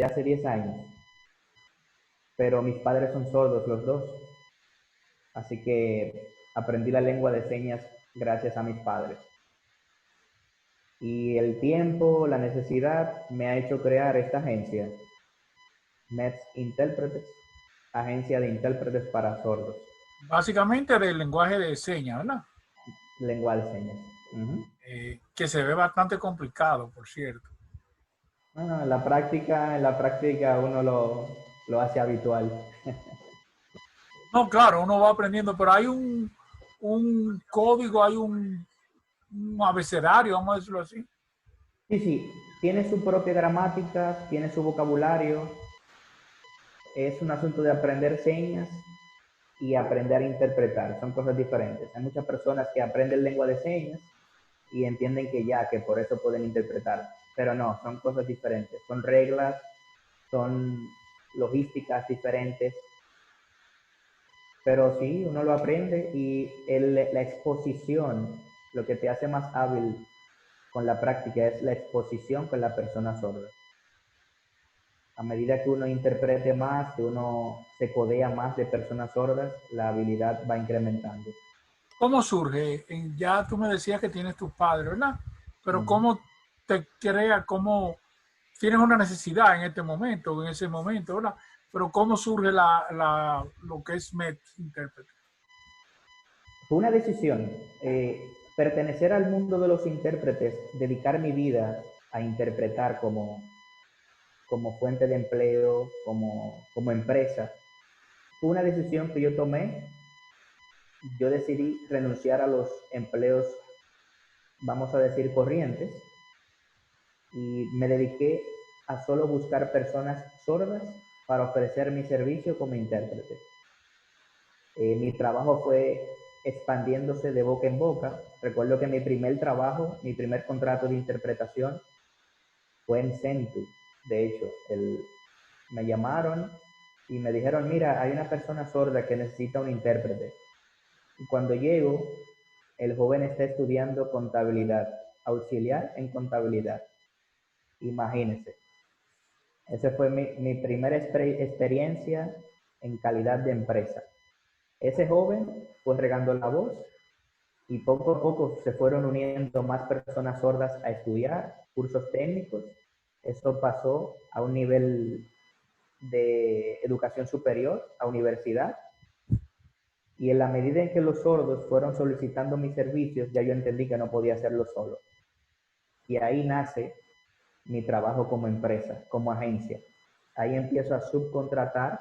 hace 10 años, pero mis padres son sordos los dos, así que aprendí la lengua de señas gracias a mis padres. Y el tiempo, la necesidad me ha hecho crear esta agencia, METS Intérpretes, agencia de intérpretes para sordos, Básicamente del lenguaje de señas, ¿verdad? lengua de señas. Ujú. Que se ve bastante complicado, por cierto. Ah, en la práctica uno lo hace habitual. No, claro, uno va aprendiendo, pero hay un código, hay un abecedario, vamos a decirlo así. Sí, sí, tiene su propia gramática, tiene su vocabulario, es un asunto de aprender señas y aprender a interpretar, son cosas diferentes. Hay muchas personas que aprenden lengua de señas y entienden que ya, que por eso pueden interpretar, pero no, son cosas diferentes, son reglas, son logísticas diferentes, pero sí, uno lo aprende y la exposición, lo que te hace más hábil con la práctica es la exposición con la persona sorda. A medida que uno interprete más, que uno se codea más de personas sordas, la habilidad va incrementando. ¿Cómo surge? Ya tú me decías que tienes tus padres, ¿verdad? Pero Ujú. ¿cómo te crea, cómo tienes una necesidad en este momento, en ese momento, ¿verdad? Pero ¿cómo surge lo que es MET intérprete? Fue una decisión. Pertenecer al mundo de los intérpretes, dedicar mi vida a interpretar como fuente de empleo, como empresa, fue una decisión que yo tomé. Yo decidí renunciar a los empleos, vamos a decir, corrientes, y me dediqué a solo buscar personas sordas para ofrecer mi servicio como intérprete. Mi trabajo fue expandiéndose de boca en boca. Recuerdo que mi primer trabajo, mi primer contrato de interpretación fue en Centu. De hecho, me llamaron y me dijeron, mira, hay una persona sorda que necesita un intérprete. Y cuando llego, el joven está estudiando contabilidad, auxiliar en contabilidad. Imagínense. Esa fue mi primera experiencia en calidad de empresa. Ese joven fue regando la voz y poco a poco se fueron uniendo más personas sordas a estudiar cursos técnicos. Eso pasó a un nivel de educación superior, a universidad, y en la medida en que los sordos fueron solicitando mis servicios, ya yo entendí que no podía hacerlo solo. Y ahí nace mi trabajo como empresa, como agencia. Ahí empiezo a subcontratar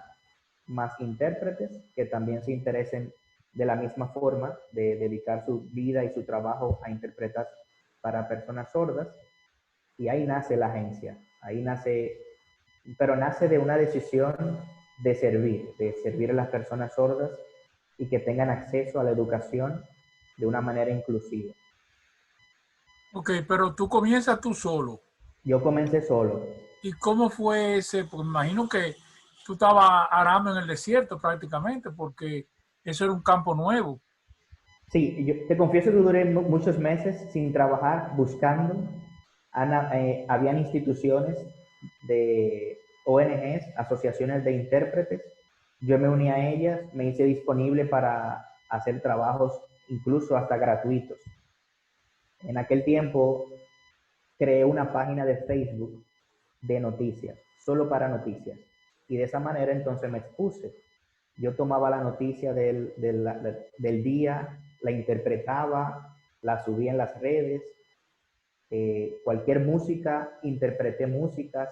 más intérpretes que también se interesen de la misma forma de dedicar su vida y su trabajo a interpretar para personas sordas. Y ahí nace la agencia. Ahí nace, pero nace de una decisión de servir a las personas sordas y que tengan acceso a la educación de una manera inclusiva. Ok, pero tú comienzas tú solo. Yo comencé solo. ¿Y cómo fue ese? Pues me imagino que tú estabas arando en el desierto prácticamente, porque eso era un campo nuevo. Sí, yo te confieso que duré muchos meses sin trabajar, buscando. Habían instituciones de ONGs, asociaciones de intérpretes. Yo me uní a ellas, me hice disponible para hacer trabajos incluso hasta gratuitos. En aquel tiempo creé una página de Facebook de noticias, solo para noticias. Y de esa manera entonces me expuse. Yo tomaba la noticia del día, la interpretaba, la subía en las redes, cualquier música, interpreté músicas.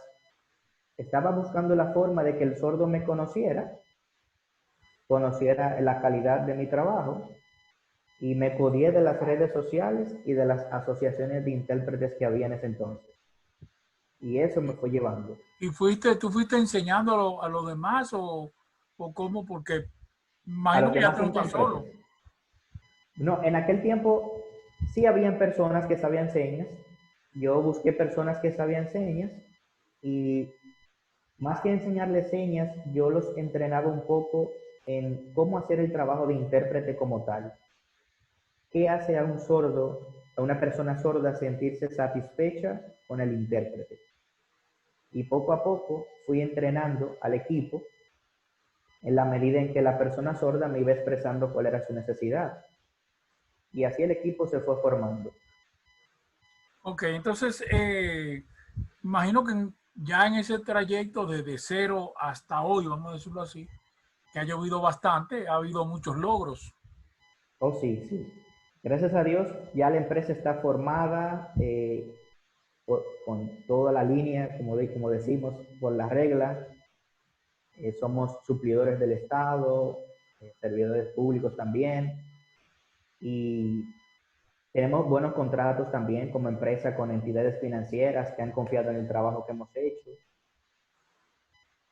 Estaba buscando la forma de que el sordo me conociera la calidad de mi trabajo y me codié de las redes sociales y de las asociaciones de intérpretes que había en ese entonces. Y eso me fue llevando. ¿Y tú fuiste enseñando a los demás o cómo? Porque A imagino los que ya demás tú no estás intérpretes. solo. No, en aquel tiempo sí habían personas que sabían señas. Yo busqué personas que sabían señas y más que enseñarles señas, yo los entrenaba un poco en cómo hacer el trabajo de intérprete como tal. ¿Qué hace a un sordo, a una persona sorda sentirse satisfecha con el intérprete? y poco a poco fui entrenando al equipo en la medida en que la persona sorda me iba expresando cuál era su necesidad. Y así el equipo se fue formando. Ok, entonces, imagino que ya en ese trayecto desde cero hasta hoy, vamos a decirlo así, que ha llovido bastante, ha habido muchos logros. Oh, sí, sí. Gracias a Dios, ya la empresa está formada con toda la línea, como decimos, por las reglas. Somos suplidores del Estado, servidores públicos también, y tenemos buenos contratos también como empresa con entidades financieras que han confiado en el trabajo que hemos hecho.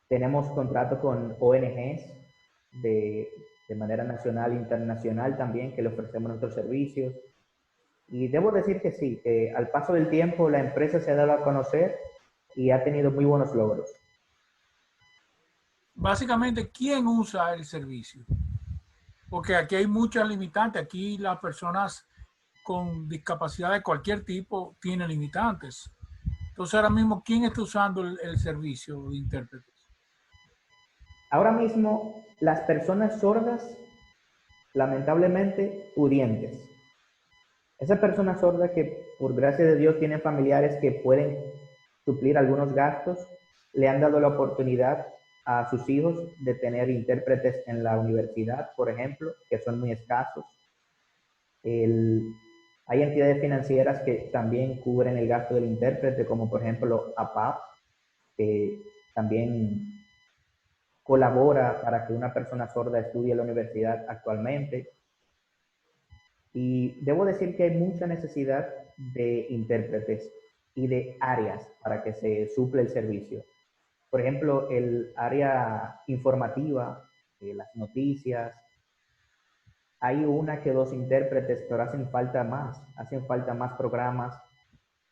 Tenemos contratos con ONGs de, de manera nacional e internacional también que le ofrecemos nuestros servicios. Y debo decir que sí, que al paso del tiempo la empresa se ha dado a conocer y ha tenido muy buenos logros. Básicamente, ¿quién usa el servicio? Porque aquí hay muchas limitantes. Aquí las personas con discapacidad de cualquier tipo tienen limitantes. Entonces, ahora mismo, ¿quién está usando el servicio de intérpretes? Ahora mismo las personas sordas, lamentablemente, pudientes. Esas personas sordas que por gracia de Dios tienen familiares que pueden suplir algunos gastos, le han dado la oportunidad a sus hijos de tener intérpretes en la universidad, por ejemplo, que son muy escasos. El, Hay entidades financieras que también cubren el gasto del intérprete, como por ejemplo APAP, que también colabora para que una persona sorda estudie en la universidad actualmente. Y debo decir que hay mucha necesidad de intérpretes y de áreas para que se suple el servicio. Por ejemplo, el área informativa, las noticias, hay una que dos intérpretes, pero hacen falta más programas,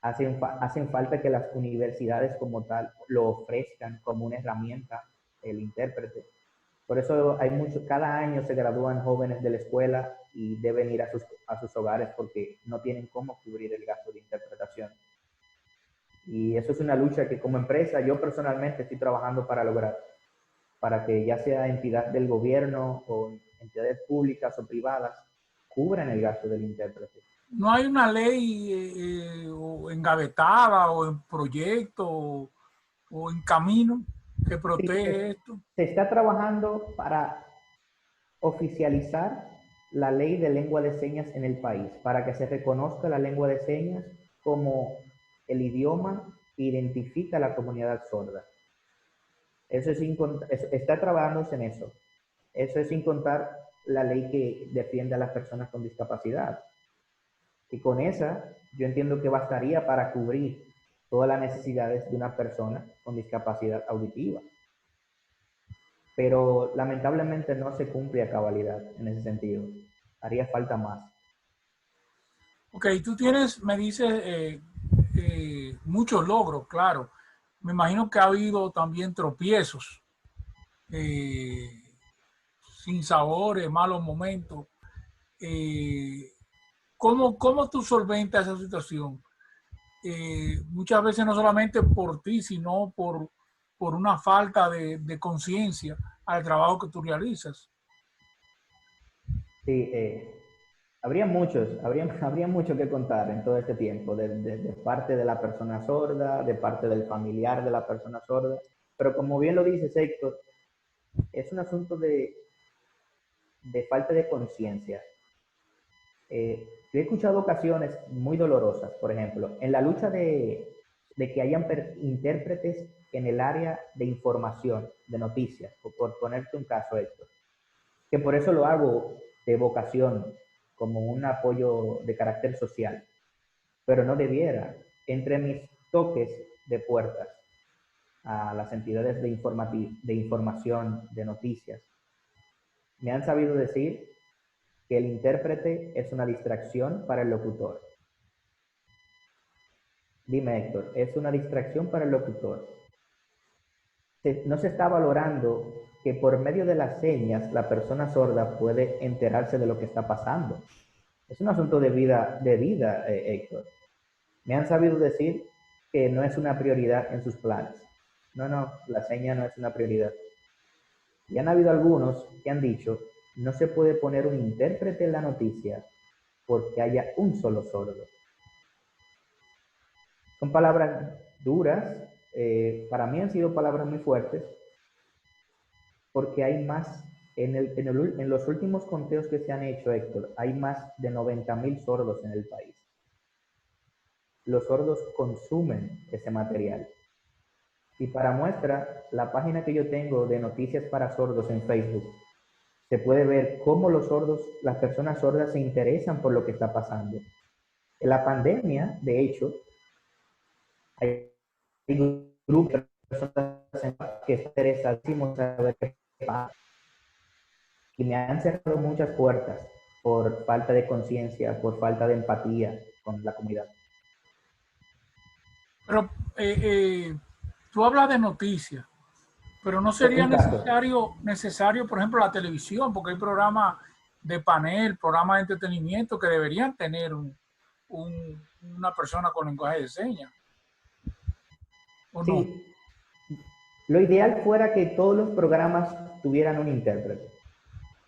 hacen falta que las universidades como tal lo ofrezcan como una herramienta, el intérprete. Por eso hay mucho, cada año se gradúan jóvenes de la escuela y deben ir a sus hogares porque no tienen cómo cubrir el gasto de interpretación. Y eso es una lucha que como empresa yo personalmente estoy trabajando para lograr, para que ya sea entidad del gobierno o entidades públicas o privadas cubran el gasto del intérprete. No hay una ley o engavetada o en proyecto o en camino que Sí, protege esto. se está trabajando para oficializar la ley de lengua de señas en el país, para que se reconozca la lengua de señas como el idioma que identifica a la comunidad sorda. Eso es está trabajándose en eso. Eso es sin contar la ley que defiende a las personas con discapacidad. Y con esa, yo entiendo que bastaría para cubrir todas las necesidades de una persona con discapacidad auditiva. Pero lamentablemente no se cumple a cabalidad en ese sentido. Haría falta más. Ok, tú tienes, me dices, muchos logros, claro. Me imagino que ha habido también tropiezos, eh, sin sabores, malos momentos. Eh, ¿Cómo tú solventas esa situación? Muchas veces no solamente por ti, sino por una falta de conciencia al trabajo que tú realizas. Sí, habría mucho que contar en todo este tiempo, de parte de la persona sorda, de parte del familiar de la persona sorda. Pero como bien lo dices, Héctor, es un asunto de falta de conciencia. Yo he escuchado ocasiones muy dolorosas, por ejemplo, en la lucha de que hayan intérpretes en el área de información, de noticias, por ponerte un caso, Héctor, que por eso lo hago de vocación, como un apoyo de carácter social, pero no debiera. Entre mis toques de puertas a las entidades de información, de noticias, me han sabido decir que el intérprete es una distracción para el locutor. Dime, Héctor, es una distracción para el locutor. No se está valorando que por medio de las señas la persona sorda puede enterarse de lo que está pasando. Es un asunto de vida, Héctor. Me han sabido decir que no es una prioridad en sus planes. no, no, la seña no es una prioridad. Y han habido algunos que han dicho, no se puede poner un intérprete en la noticia porque haya un solo sordo. Son palabras duras, para mí han sido palabras muy fuertes, porque hay más, en los últimos conteos que se han hecho, Héctor, hay más de 90.000 sordos en el país. Los sordos consumen ese material. Y para muestra, la página que yo tengo de noticias para sordos en Facebook, se puede ver cómo los sordos, las personas sordas se interesan por lo que está pasando. En la pandemia, de hecho, hay grupos de personas que están interesadísimos en saber qué pasa. Y me han cerrado muchas puertas por falta de conciencia, por falta de empatía con la comunidad. Pero tú hablas de noticias, pero no sería necesario, por ejemplo, la televisión, porque hay programas de panel, programas de entretenimiento que deberían tener una persona con lenguaje de señas, ¿o no? Sí, lo ideal fuera que todos los programas tuvieran un intérprete.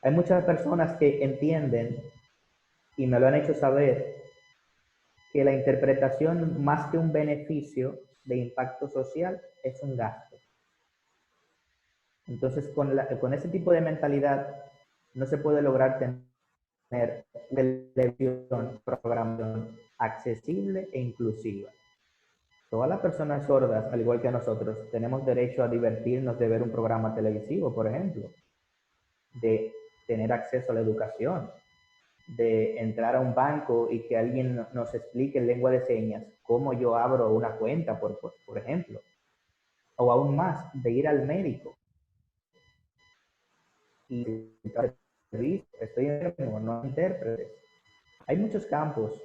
Hay muchas personas que entienden, y me lo han hecho saber, que la interpretación, más que un beneficio de impacto social, es un gasto. Entonces, con ese tipo de mentalidad, no se puede lograr tener televisión, programación accesible e inclusiva. Todas las personas sordas, al igual que nosotros, tenemos derecho a divertirnos de ver un programa televisivo, por ejemplo, de tener acceso a la educación, de entrar a un banco y que alguien nos explique en lengua de señas cómo yo abro una cuenta, por ejemplo, o aún más, de ir al médico y estoy enfermo, no intérprete. Hay muchos campos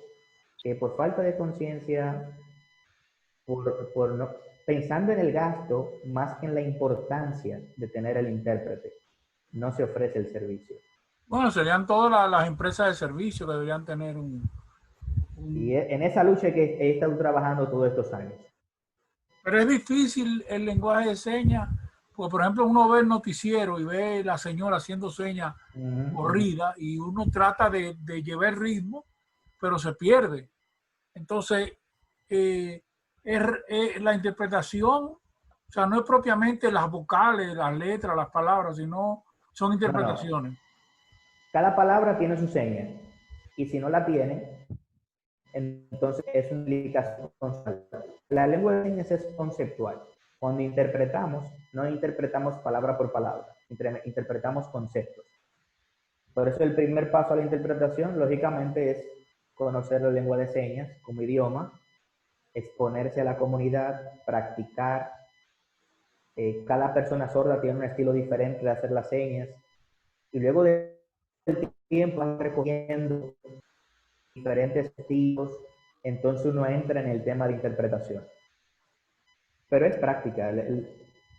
que por falta de conciencia, por no, pensando en el gasto más que en la importancia de tener el intérprete, no se ofrece el servicio. Bueno, serían todas las empresas de servicio que deberían tener Y en esa lucha que he estado trabajando todos estos años. Pero es difícil el lenguaje de señas, porque por ejemplo uno ve el noticiero y ve la señora haciendo señas corrida y uno trata de llevar ritmo, pero se pierde. Entonces, la interpretación, o sea, no es propiamente las vocales, las letras, las palabras, sino son interpretaciones. No. Cada palabra tiene su seña, y si no la tiene, entonces es una indicación constante. La lengua de señas es conceptual. Cuando interpretamos, no interpretamos palabra por palabra, interpretamos conceptos. Por eso el primer paso a la interpretación, lógicamente, es conocer la lengua de señas como idioma, exponerse a la comunidad, practicar. Cada persona sorda tiene un estilo diferente de hacer las señas, y luego del tiempo van recogiendo diferentes estilos, entonces uno entra en el tema de interpretación. Pero es práctica.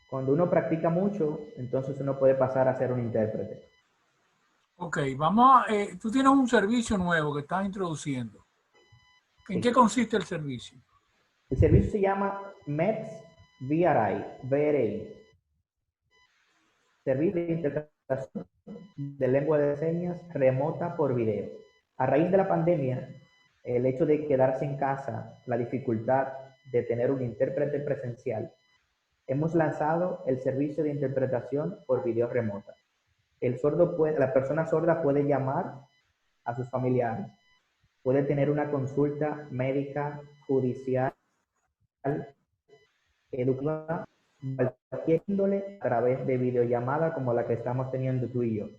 Cuando uno practica mucho, entonces uno puede pasar a ser un intérprete. Ok, vamos a, tú tienes un servicio nuevo que estás introduciendo. ¿En qué consiste el servicio? El servicio se llama MEPS VRI. Servicio de interpretación de lengua de señas remota por video. A raíz de la pandemia, el hecho de quedarse en casa, la dificultad de tener un intérprete presencial, hemos lanzado el servicio de interpretación por video remota. La persona sorda puede llamar a sus familiares, puede tener una consulta médica, judicial, educativa, cualquier índole a través de videollamada como la que estamos teniendo tú y yo.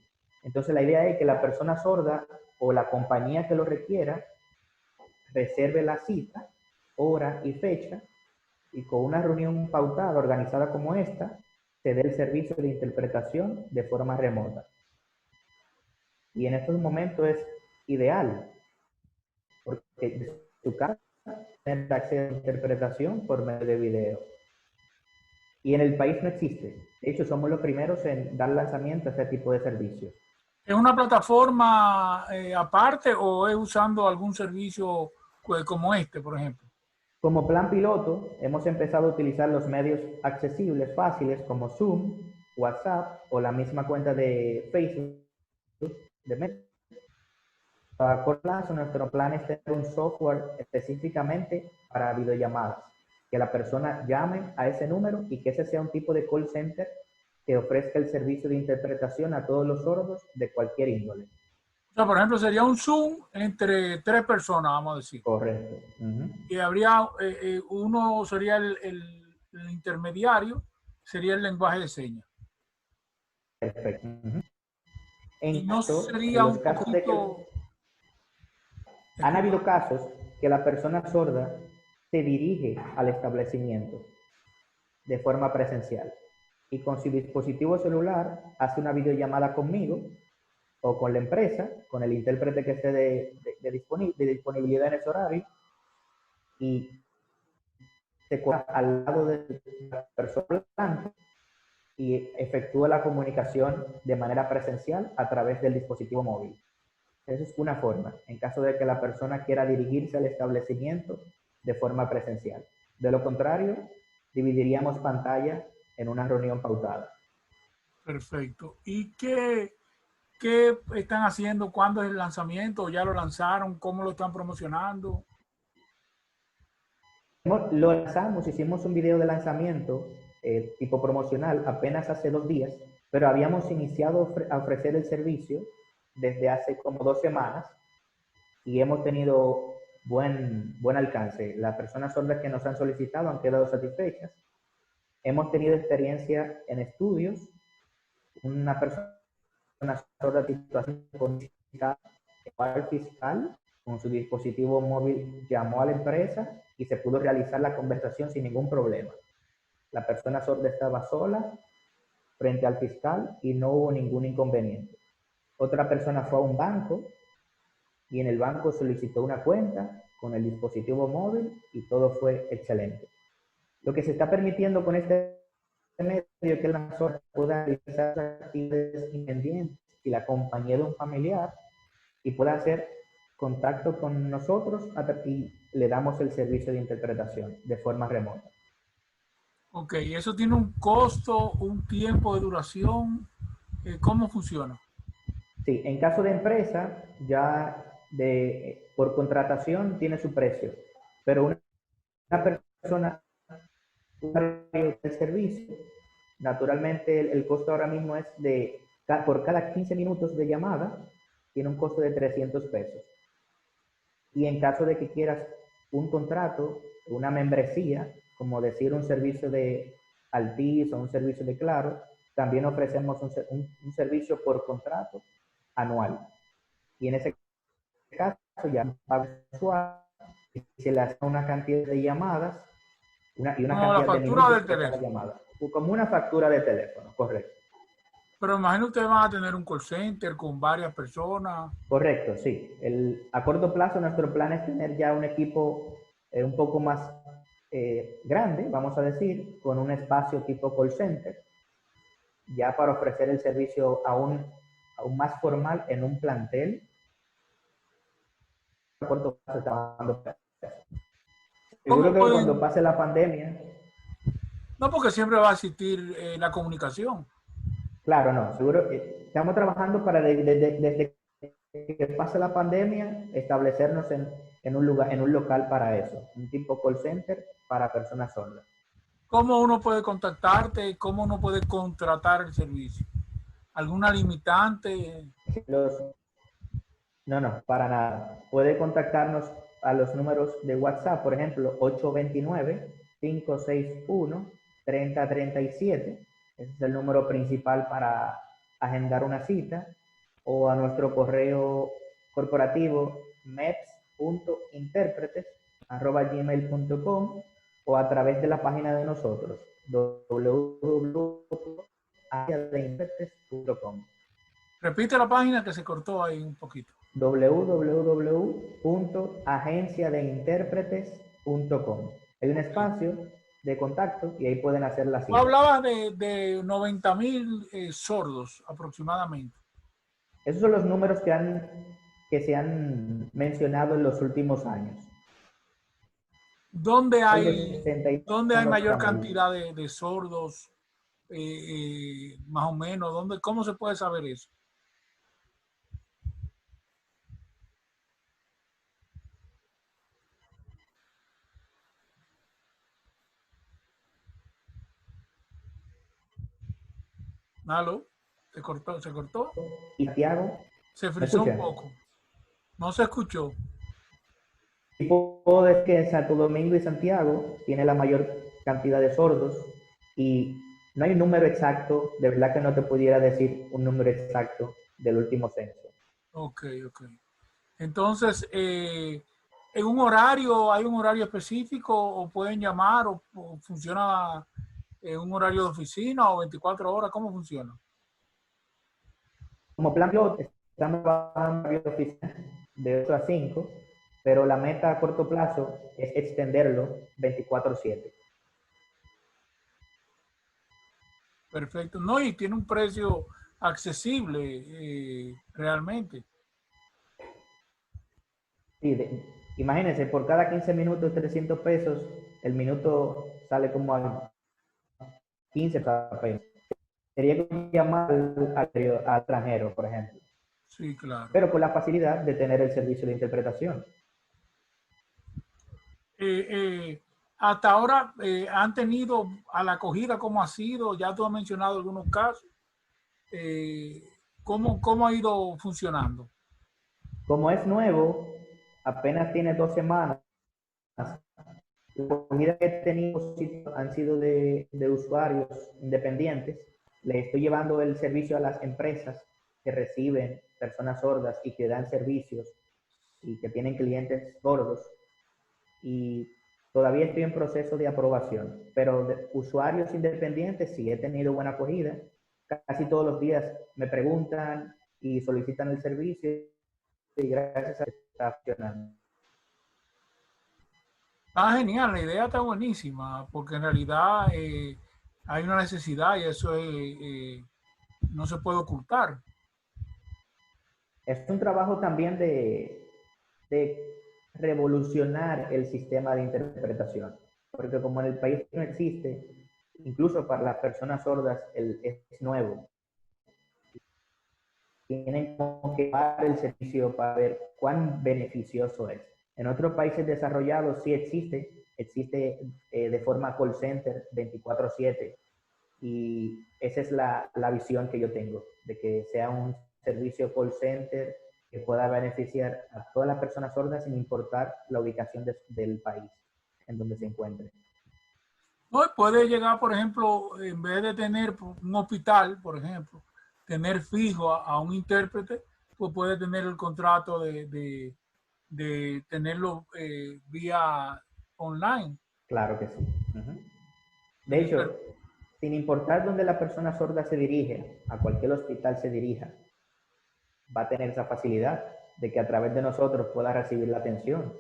Entonces la idea es que la persona sorda o la compañía que lo requiera reserve la cita, hora y fecha, y con una reunión pautada, organizada como esta, se dé el servicio de interpretación de forma remota. Y en estos momentos es ideal, porque desde tu casa tienes acceso a interpretación por medio de video. Y en el país no existe. De hecho, somos los primeros en dar lanzamiento a este tipo de servicios. ¿Es una plataforma aparte o es usando algún servicio como este, por ejemplo? Como plan piloto, hemos empezado a utilizar los medios accesibles fáciles como Zoom, WhatsApp o la misma cuenta de Facebook de Meta. A corto plazo, nuestro plan es tener un software específicamente para videollamadas, que la persona llame a ese número y que ese sea un tipo de call center que ofrezca el servicio de interpretación a todos los sordos de cualquier índole. O sea, por ejemplo, sería un Zoom entre 3 personas, vamos a decir. Correcto. Y habría, uno sería el intermediario, sería el lenguaje de señas. Perfecto. Y no En sería los un casos de que poquito... han habido casos que la persona sorda se dirige al establecimiento de forma presencial y con su dispositivo celular hace una videollamada conmigo o con la empresa, con el intérprete que esté de disponibilidad en ese horario, y se coloca al lado de la persona blanca y efectúa la comunicación de manera presencial a través del dispositivo móvil. Esa es una forma, en caso de que la persona quiera dirigirse al establecimiento de forma presencial. De lo contrario, dividiríamos pantalla en una reunión pautada. Perfecto. ¿Y qué están haciendo? ¿Cuándo es el lanzamiento? ¿Ya lo lanzaron? ¿Cómo lo están promocionando? Lo lanzamos, hicimos un video de lanzamiento tipo promocional apenas hace 2 días, pero habíamos iniciado a ofrecer el servicio desde hace como 2 semanas y hemos tenido buen alcance. Las personas sordas que nos han solicitado han quedado satisfechas. Hemos tenido experiencia en estudios. Una persona sorda de situación fiscal con su dispositivo móvil llamó a la empresa y se pudo realizar la conversación sin ningún problema. La persona sorda estaba sola frente al fiscal y no hubo ningún inconveniente. Otra persona fue a un banco y en el banco solicitó una cuenta con el dispositivo móvil y todo fue excelente. Lo que se está permitiendo con este medio es que la persona pueda realizar actividades independientes y la compañía de un familiar y pueda hacer contacto con nosotros y le damos el servicio de interpretación de forma remota. Ok, ¿eso tiene un costo, un tiempo de duración? ¿Cómo funciona? Sí, en caso de empresa, ya por contratación tiene su precio, pero una persona del servicio, naturalmente el costo ahora mismo es por cada 15 minutos de llamada, tiene un costo de 300 pesos. Y en caso de que quieras un contrato, una membresía, como decir un servicio de Altiz o un servicio de Claro, también ofrecemos un servicio por contrato anual. Y en ese caso ya se le hace una cantidad de llamadas y una No, la cantidad de factura minutos del por cada teléfono. llamada. Como una factura de teléfono, correcto. Pero imagino ustedes van a tener un call center con varias personas. Correcto, sí. A corto plazo nuestro plan es tener ya un equipo un poco más grande, vamos a decir, con un espacio tipo call center, ya para ofrecer el servicio aún más formal en un plantel. A corto plazo está dando. Seguro ¿Cómo que cuando pueden? pase la pandemia, No, porque siempre va a existir la comunicación. claro, no, seguro estamos trabajando para desde que pase la pandemia establecernos en un lugar, en un local para eso, un tipo call center para personas sordas. ¿Cómo uno puede contactarte? ¿Cómo uno puede contratar el servicio? ¿Alguna limitante? Los, no, no, para nada. Puede contactarnos a los números de WhatsApp, por ejemplo, 829-561-3037. Ese es el número principal para agendar una cita. O a nuestro correo corporativo meps.interpretes@gmail.com o a través de la página de nosotros www.agenciadeinterpretes.com. Repite la página que se cortó ahí un poquito. www.agenciadeinterpretes.com. Hay un espacio de contacto y ahí pueden hacer la Tú cita. hablabas de 90,000 sordos aproximadamente. Esos son los números que se han mencionado en los últimos años. ¿Dónde Soy de hay, 62 dónde hay años, mayor Camilo. cantidad de sordos, más o menos? ¿Dónde, cómo se puede saber eso? ¿Aló? ¿Se cortó? ¿Se cortó? Y Santiago, Se ¿me frizó un escucha? poco. No se escuchó. Y puedo decir que Santo Domingo y Santiago tiene la mayor cantidad de sordos y no hay un número exacto, de verdad que no te pudiera decir un número exacto del último censo. Ok, ok. Entonces, ¿en hay un horario específico o pueden llamar o funciona en un horario de oficina o 24 horas? ¿Cómo funciona? Como plan pilot, estamos trabajando en la oficina de 8 a 5, pero la meta a corto plazo es extenderlo 24/7. Perfecto. No, y tiene un precio accesible realmente. Sí, imagínense, por cada 15 minutos 300 pesos, el minuto sale como a 15 pesos. Sería como llamar al extranjero, por ejemplo, Sí, claro. pero con la facilidad de tener el servicio de interpretación. Eh, hasta ahora han tenido a la acogida, ¿cómo ha sido? Ya tú has mencionado algunos casos. Eh, ¿Cómo ha ido funcionando? Como es nuevo, apenas tiene 2 semanas, la acogida que he tenido han sido de usuarios independientes. Le estoy llevando el servicio a las empresas que reciben personas sordas y que dan servicios y que tienen clientes sordos. Y todavía estoy en proceso de aprobación, pero de usuarios independientes sí he tenido buena acogida. Casi todos los días me preguntan y solicitan el servicio y gracias a eso está funcionando. Está genial, la idea está buenísima, porque en realidad hay una necesidad y eso no se puede ocultar. Es un trabajo también de revolucionar el sistema de interpretación, porque como en el país no existe, incluso para las personas sordas es nuevo. Tienen que dar el servicio para ver cuán beneficioso es. En otros países desarrollados sí existe de forma call center 24/7 y esa es la visión que yo tengo, de que sea un servicio call center que pueda beneficiar a todas las personas sordas sin importar la ubicación del país en donde se encuentre. No, puede llegar, por ejemplo, en vez de tener un hospital, por ejemplo, tener fijo a un intérprete, pues puede tener el contrato de tenerlo vía online. Claro que sí. De Sí, hecho, sin importar dónde la persona sorda se dirige, a cualquier hospital se dirija, va a tener esa facilidad de que a través de nosotros pueda recibir la atención,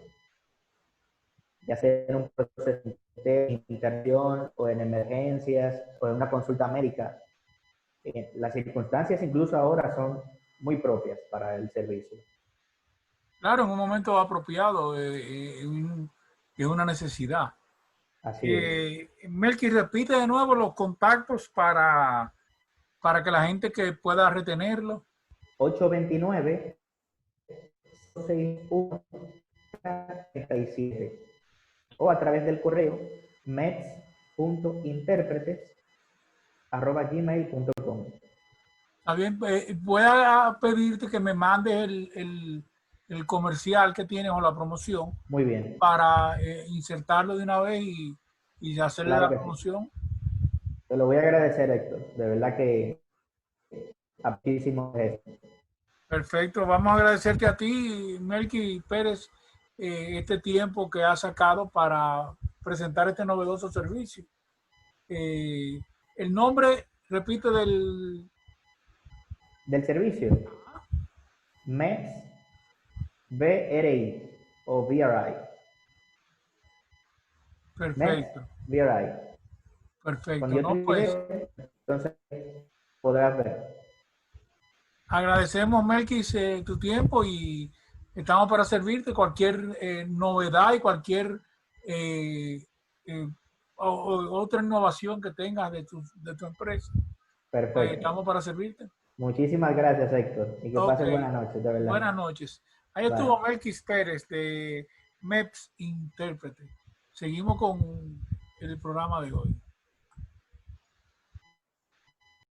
ya sea en un proceso de internación o en emergencias o en una consulta médica. Las circunstancias incluso ahora son muy propias para el servicio. claro, en un momento apropiado, es una necesidad. Así es. Melqui, repite de nuevo los contactos para que la gente que pueda retenerlo. 829-261-37 o a través del correo mets.interpretes@gmail.com. Está bien, voy a pedirte que me mandes el comercial que tienes o la promoción Muy bien, para insertarlo de una vez y hacerle claro la que sí. promoción. Te lo voy a agradecer, Héctor. De verdad que muchísimo esto. Perfecto, vamos a agradecerte a ti, Melqui Pérez, este tiempo que has sacado para presentar este novedoso servicio. Eh, el nombre, repite, Del servicio, MEX BRI o VRI. MEX Perfecto, VRI. Cuando perfecto. yo te No, pues video, entonces podrás ver. agradecemos, Melquis, tu tiempo y estamos para servirte. Cualquier novedad y cualquier otra innovación que tengas de tu empresa. Perfecto. Estamos para servirte. Muchísimas gracias, Héctor. Y que pases buenas noches, de verdad. Buenas noches. Ahí estuvo Melquis Pérez de MEPS Intérprete. Seguimos con el programa de hoy.